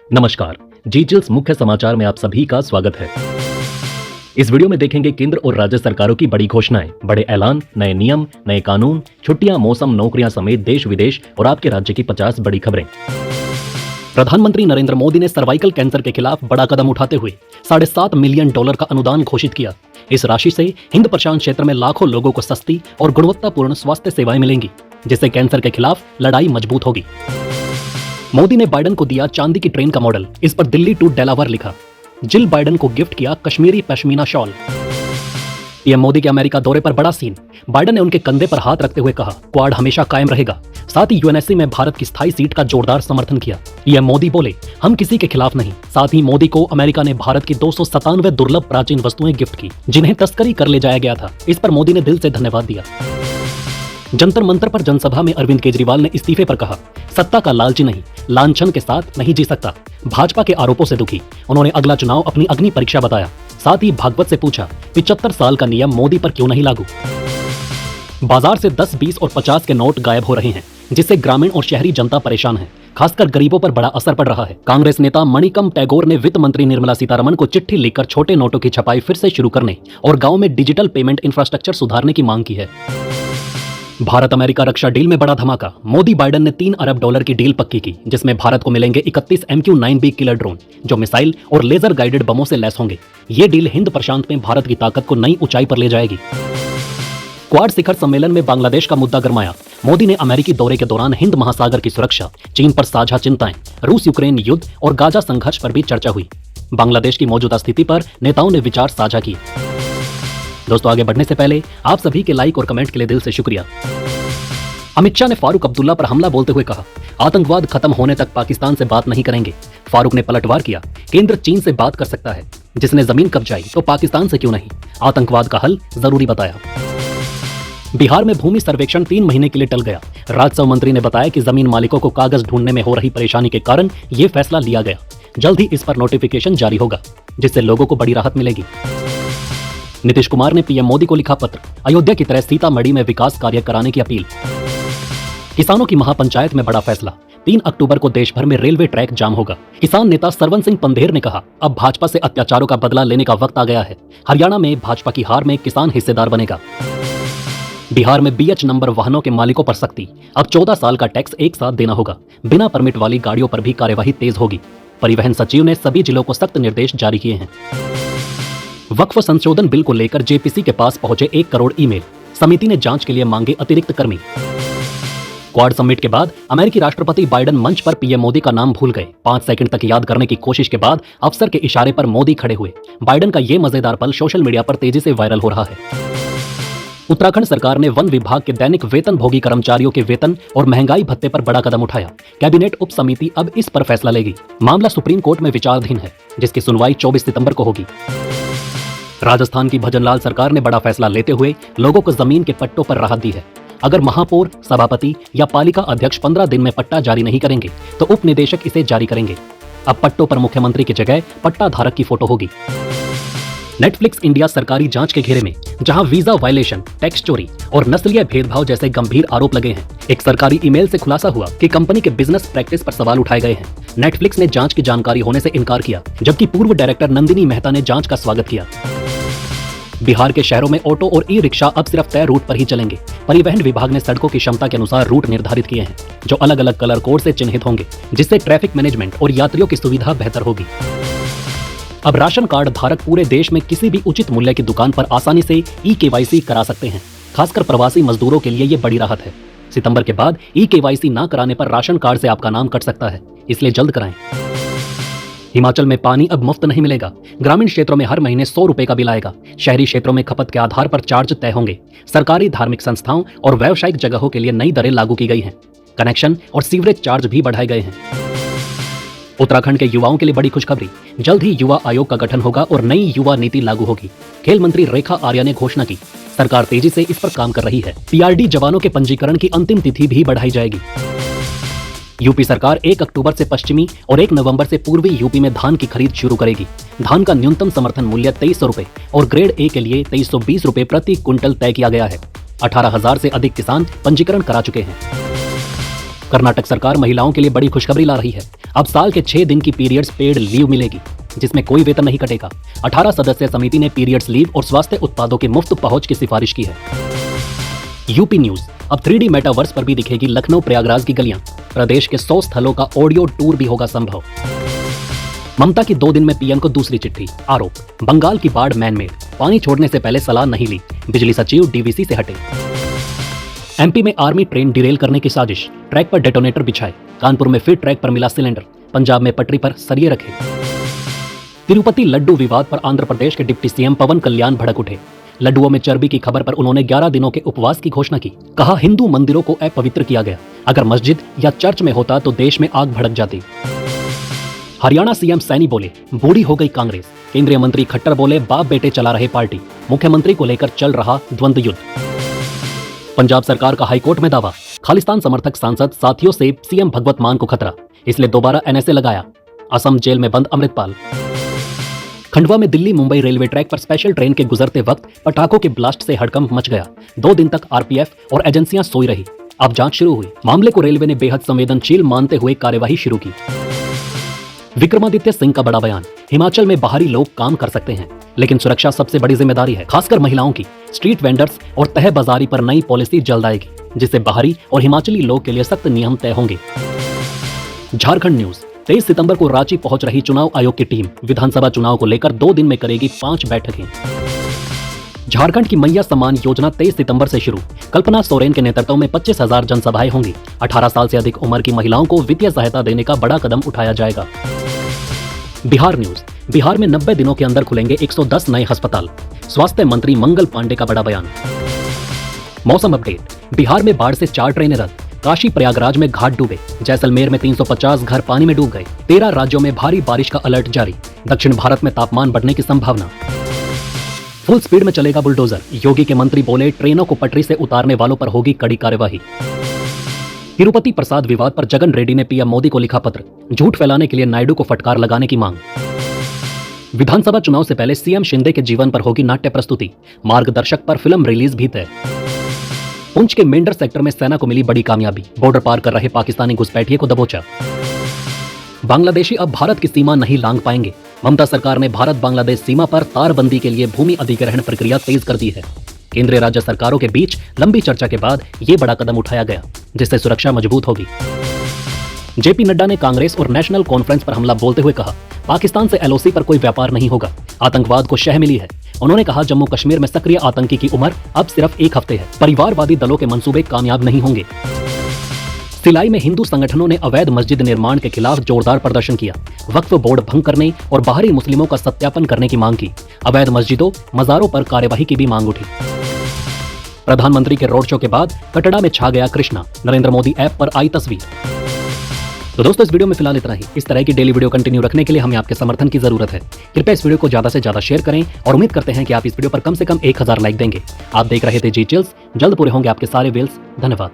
नमस्कार, जीजीएल्स मुख्य समाचार में आप सभी का स्वागत है। इस वीडियो में देखेंगे केंद्र और राज्य सरकारों की बड़ी घोषणाएं, बड़े ऐलान, नए नियम, नए कानून, छुट्टियां, मौसम, नौकरियां समेत देश विदेश और आपके राज्य की 50 बड़ी खबरें। प्रधानमंत्री नरेंद्र मोदी ने सर्वाइकल कैंसर के खिलाफ बड़ा कदम उठाते हुए $7.5 मिलियन का अनुदान घोषित किया। इस राशि से हिंद प्रशांत क्षेत्र में लाखों लोगों को सस्ती और गुणवत्तापूर्ण स्वास्थ्य सेवाएं मिलेंगी, जिससे कैंसर के खिलाफ लड़ाई मजबूत होगी। मोदी ने बाइडन को दिया चांदी की ट्रेन का मॉडल, इस पर दिल्ली टू डेलावर लिखा। जिल बाइडन को गिफ्ट किया कश्मीरी पश्मीना शॉल। पीएम मोदी के अमेरिका दौरे पर बड़ा सीन, बाइडन ने उनके कंधे पर हाथ रखते हुए कहा, क्वाड हमेशा कायम रहेगा। साथ ही यूएनएससी में भारत की स्थायी सीट का जोरदार समर्थन किया। पीएम मोदी बोले, हम किसी के खिलाफ नहीं। साथ ही मोदी को अमेरिका ने भारत की 297 दुर्लभ प्राचीन वस्तुएं गिफ्ट की, जिन्हें तस्करी कर ले जाया गया था। इस पर मोदी ने दिल से धन्यवाद दिया। जंतर मंतर पर जनसभा में अरविंद केजरीवाल ने इस्तीफे पर कहा, सत्ता का लालची नहीं, लांछन के साथ नहीं जी सकता। भाजपा के आरोपों से दुखी, उन्होंने अगला चुनाव अपनी अग्नि परीक्षा बताया। साथ ही भागवत से पूछा, 75 साल का नियम मोदी पर क्यों नहीं लागू। बाजार से 10, 20 और 50 के नोट गायब हो रहे हैं, जिससे ग्रामीण और शहरी जनता परेशान है। खासकर गरीबों पर बड़ा असर पड़ रहा है। कांग्रेस नेता मणिकम टैगोर ने वित्त मंत्री निर्मला सीतारमण को चिट्ठी लिखकर छोटे नोटों की छपाई फिर से शुरू करने और गाँव में डिजिटल पेमेंट इंफ्रास्ट्रक्चर सुधारने की मांग की है। भारत अमेरिका रक्षा डील में बड़ा धमाका, मोदी बाइडन ने $3 अरब की डील पक्की की, जिसमें भारत को मिलेंगे 31 MQ-9B किलर ड्रोन, जो मिसाइल और लेजर गाइडेड बमों से लैस होंगे। ये डील हिंद प्रशांत में भारत की ताकत को नई ऊंचाई पर ले जाएगी। क्वाड शिखर सम्मेलन में बांग्लादेश का मुद्दा गरमाया। मोदी ने अमेरिकी दौरे के दौरान हिंद महासागर की सुरक्षा, चीन पर साझा चिंताएं, रूस यूक्रेन युद्ध और गाजा संघर्ष पर भी चर्चा हुई। बांग्लादेश की मौजूदा स्थिति पर नेताओं ने विचार साझा किए। दोस्तों, आगे बढ़ने से पहले आप सभी के लाइक और कमेंट के लिए दिल से शुक्रिया। अमित शाह ने फारूक अब्दुल्ला पर हमला बोलते हुए कहा, आतंकवाद खत्म होने तक पाकिस्तान से बात नहीं करेंगे। फारूक ने पलटवार किया, केंद्र चीन से बात कर सकता है, जिसने जमीन कब्जाई तो पाकिस्तान से क्यों नहीं। आतंकवाद का हल जरूरी बताया। बिहार में भूमि सर्वेक्षण 3 महीने के लिए टल गया। राजस्व मंत्री ने बताया कि जमीन मालिकों को कागज ढूंढने में हो रही परेशानी के कारण यह फैसला लिया गया। जल्द ही इस पर नोटिफिकेशन जारी होगा, जिससे लोगों को बड़ी राहत मिलेगी। नीतीश कुमार ने पीएम मोदी को लिखा पत्र, अयोध्या की तरह सीतामढ़ी में विकास कार्य कराने की अपील। किसानों की महापंचायत में बड़ा फैसला, 3 अक्टूबर को देश भर में रेलवे ट्रैक जाम होगा। किसान नेता सरवन सिंह पंधेर ने कहा, अब भाजपा से अत्याचारों का बदला लेने का वक्त आ गया है। हरियाणा में भाजपा की हार में किसान हिस्सेदार बनेगा। बिहार में BH नंबर वाहनों के मालिकों पर सख्ती, अब 14 साल का टैक्स एक साथ देना होगा। बिना परमिट वाली गाड़ियों पर भी कार्यवाही तेज होगी। परिवहन सचिव ने सभी जिलों को सख्त निर्देश जारी किए हैं। वक्फ संशोधन बिल को लेकर जेपीसी के पास पहुंचे 1 करोड़ ईमेल, समिति ने जांच के लिए मांगे अतिरिक्त कर्मी। क्वाड समिट के बाद अमेरिकी राष्ट्रपति बाइडन मंच पर पीएम मोदी का नाम भूल गए। 5 सेकंड तक याद करने की कोशिश के बाद अफसर के इशारे पर मोदी खड़े हुए। बाइडन का ये मजेदार पल सोशल मीडिया पर तेजी से वायरल हो रहा है। उत्तराखंड सरकार ने वन विभाग के दैनिक वेतन भोगी कर्मचारियों के वेतन और महंगाई भत्ते पर बड़ा कदम उठाया। कैबिनेट उप समिति अब इस पर फैसला लेगी। मामला सुप्रीम कोर्ट में विचाराधीन है, जिसकी सुनवाई 24 सितंबर को होगी। राजस्थान की भजनलाल सरकार ने बड़ा फैसला लेते हुए लोगों को जमीन के पट्टों पर राहत दी है। अगर महापौर, सभापति या पालिका अध्यक्ष 15 दिन में पट्टा जारी नहीं करेंगे तो उप निदेशक इसे जारी करेंगे। अब पट्टों पर मुख्यमंत्री की जगह पट्टा धारक की फोटो होगी। नेटफ्लिक्स इंडिया सरकारी जांच के घेरे में, जहां वीजा वायलेशन, टैक्स चोरी और नस्लीय भेदभाव जैसे गंभीर आरोप लगे हैं। एक सरकारी ईमेल से खुलासा हुआ कि कंपनी के बिजनेस प्रैक्टिस पर सवाल उठाए गए हैं। नेटफ्लिक्स ने जांच की जानकारी होने से इनकार किया, जबकि पूर्व डायरेक्टर नंदिनी मेहता ने जांच का स्वागत किया। बिहार के शहरों में ऑटो और ई-रिक्शा अब सिर्फ तय रूट पर ही चलेंगे। परिवहन विभाग ने सड़कों की क्षमता के अनुसार रूट निर्धारित किए हैं, जो अलग अलग कलर कोड से चिन्हित होंगे, जिससे ट्रैफिक मैनेजमेंट और यात्रियों की सुविधा बेहतर होगी। अब राशन कार्ड धारक पूरे देश में किसी भी उचित मूल्य की दुकान पर आसानी से ई-KYC करा सकते हैं। खासकर प्रवासी मजदूरों के लिए ये बड़ी राहत है। सितंबर के बाद ई-KYC ना कराने पर राशन कार्ड से आपका नाम कट सकता है, इसलिए जल्द कराएं। हिमाचल में पानी अब मुफ्त नहीं मिलेगा। ग्रामीण क्षेत्रों में हर महीने 100 रुपए का बिल आएगा। शहरी क्षेत्रों में खपत के आधार पर चार्ज तय होंगे। सरकारी, धार्मिक संस्थाओं और व्यावसायिक जगहों के लिए नई दरें लागू की गई हैं। कनेक्शन और सीवरेज चार्ज भी बढ़ाए गए हैं। उत्तराखंड के युवाओं के लिए बड़ी खुशखबरी, जल्द ही युवा आयोग का गठन होगा और नई युवा नीति लागू होगी। खेल मंत्री रेखा आर्या ने घोषणा की, सरकार तेजी से इस पर काम कर रही है। PRD जवानों के पंजीकरण की अंतिम तिथि भी बढ़ाई जाएगी। यूपी सरकार 1 अक्टूबर से पश्चिमी और 1 नवंबर से पूर्वी यूपी में धान की खरीद शुरू करेगी। धान का न्यूनतम समर्थन मूल्य 2300 रुपए और ग्रेड A के लिए 2320 रुपए प्रति क्विंटल तय किया गया है। 18,000 से अधिक किसान पंजीकरण करा चुके हैं। कर्नाटक सरकार महिलाओं के लिए बड़ी खुशखबरी ला रही है। अब साल के 6 दिन की पीरियड्स पेड लीव मिलेगी, जिसमें कोई वेतन नहीं कटेगा। 18 सदस्यीय समिति ने पीरियड्स लीव और स्वास्थ्य उत्पादों की मुफ्त पहुंच की सिफारिश की है। यूपी न्यूज, अब 3D मेटावर्स पर भी दिखेगी लखनऊ प्रयागराज की गलियां। प्रदेश के 100 स्थलों का ऑडियो टूर भी होगा संभव। ममता की 2 दिन में पीएम को दूसरी चिट्ठी, आरोप बंगाल की बाढ़ मैनमेड, पानी छोड़ने से पहले सलाह नहीं ली, बिजली सचिव डीवीसी से हटे। एमपी में आर्मी ट्रेन डिरेल करने की साजिश, ट्रैक पर डेटोनेटर बिछाए, कानपुर में फिर ट्रैक पर मिला सिलेंडर, पंजाब में पटरी पर सरिये रखे। तिरुपति लड्डू विवाद पर आंध्र प्रदेश के डिप्टी सीएम पवन कल्याण भड़क उठे। लड्डुओं में चर्बी की खबर पर उन्होंने 11 दिनों के उपवास की घोषणा की। कहा, हिंदू मंदिरों को अपवित्र किया गया, अगर मस्जिद या चर्च में होता तो देश में आग भड़क जाती। हरियाणा सीएम सैनी बोले, बूढ़ी हो गई कांग्रेस। केंद्रीय मंत्री खट्टर बोले, बाप बेटे चला रहे पार्टी, मुख्यमंत्री को लेकर चल रहा द्वंद्व युद्ध। पंजाब सरकार का हाईकोर्ट में दावा, खालिस्तान समर्थक सांसद साथियों से सीएम भगवत मान को खतरा, इसलिए दोबारा एनएसए लगाया। असम जेल में बंद अमृतपाल। खंडवा में दिल्ली मुंबई रेलवे ट्रैक पर स्पेशल ट्रेन के गुजरते वक्त पटाखों के ब्लास्ट से हड़कंप मच गया। 2 दिन तक आरपीएफ और एजेंसियां सोई रही। अब जांच शुरू हुई। मामले को रेलवे ने बेहद संवेदनशील मानते हुए कार्यवाही शुरू की। विक्रमादित्य सिंह का बड़ा बयान, हिमाचल में बाहरी लोग काम कर सकते हैं, लेकिन सुरक्षा सबसे बड़ी जिम्मेदारी है, खासकर महिलाओं की। स्ट्रीट वेंडर्स और तह बाजारी पर नई पॉलिसी जल्द आएगी, जिससे बाहरी और हिमाचली लोग के लिए सख्त नियम तय होंगे। झारखंड न्यूज, 23 सितंबर को रांची पहुंच रही चुनाव आयोग की टीम विधानसभा चुनाव को लेकर 2 दिन में करेगी 5 बैठकें। झारखंड की मैया सम्मान योजना 23 सितंबर से शुरू। कल्पना सोरेन के नेतृत्व में 25,000 जनसभाएं होंगी। 18 साल से अधिक उम्र की महिलाओं को वित्तीय सहायता देने का बड़ा कदम उठाया जाएगा। बिहार न्यूज, बिहार में 90 दिनों के अंदर खुलेंगे 110 नए अस्पताल। स्वास्थ्य मंत्री मंगल पांडे का बड़ा बयान। मौसम अपडेट, बिहार में बाढ़ से 4 ट्रेनें रद्द। काशी प्रयागराज में घाट डूबे। जैसलमेर में 350 घर पानी में डूब गए। 13 राज्यों में भारी बारिश का अलर्ट जारी। दक्षिण भारत में तापमान बढ़ने की संभावना। फुल स्पीड में चलेगा बुलडोजर। योगी के मंत्री बोले, ट्रेनों को पटरी से उतारने वालों पर होगी कड़ी कार्यवाही। तिरुपति प्रसाद विवाद पर जगन रेड्डी ने पीएम मोदी को लिखा पत्र, झूठ फैलाने के लिए नायडू को फटकार लगाने की मांग। विधानसभा चुनाव से पहले सीएम शिंदे के जीवन पर होगी नाट्य प्रस्तुति। मार्गदर्शक पर फिल्म रिलीज भी तय। पुंछ के मेंढर सेक्टर में सेना को मिली बड़ी कामयाबी। बॉर्डर पार कर रहे पाकिस्तानी घुसपैठिए को दबोचा। बांग्लादेशी अब भारत की सीमा नहीं लांघ पाएंगे। ममता सरकार ने भारत बांग्लादेश सीमा पर तारबंदी के लिए भूमि अधिग्रहण प्रक्रिया तेज कर दी है। केंद्रीय राज्य सरकारों के बीच लंबी चर्चा के बाद ये बड़ा कदम उठाया गया, जिससे सुरक्षा मजबूत होगी। जेपी नड्डा ने कांग्रेस और नेशनल कॉन्फ्रेंस पर हमला बोलते हुए कहा, पाकिस्तान से एलओसी पर कोई व्यापार नहीं होगा। आतंकवाद को शह मिली है। उन्होंने कहा, जम्मू कश्मीर में सक्रिय आतंकी की उम्र अब सिर्फ 1 हफ्ते है। परिवारवादी दलों के मंसूबे कामयाब नहीं होंगे। सिलाई में हिंदू संगठनों ने अवैध मस्जिद निर्माण के खिलाफ जोरदार प्रदर्शन किया। वक्फ बोर्ड भंग करने और बाहरी मुस्लिमों का सत्यापन करने की मांग की। अवैध मस्जिदों, मजारों पर कार्यवाही की भी मांग उठी। प्रधानमंत्री के रोड शो के बाद कटड़ा में छा गया कृष्णा। नरेंद्र मोदी ऐप पर आई तस्वीर। तो दोस्तों, इस वीडियो में फिलहाल इतना ही। इस तरह की डेली वीडियो कंटिन्यू रखने के लिए हमें आपके समर्थन की जरूरत है। कृपया इस वीडियो को ज्यादा से ज्यादा शेयर करें और उम्मीद करते हैं कि आप इस वीडियो पर कम से कम 1000 लाइक देंगे। आप देख रहे थे जी चिल्स, जल्द पूरे होंगे आपके सारे वेल्स। धन्यवाद।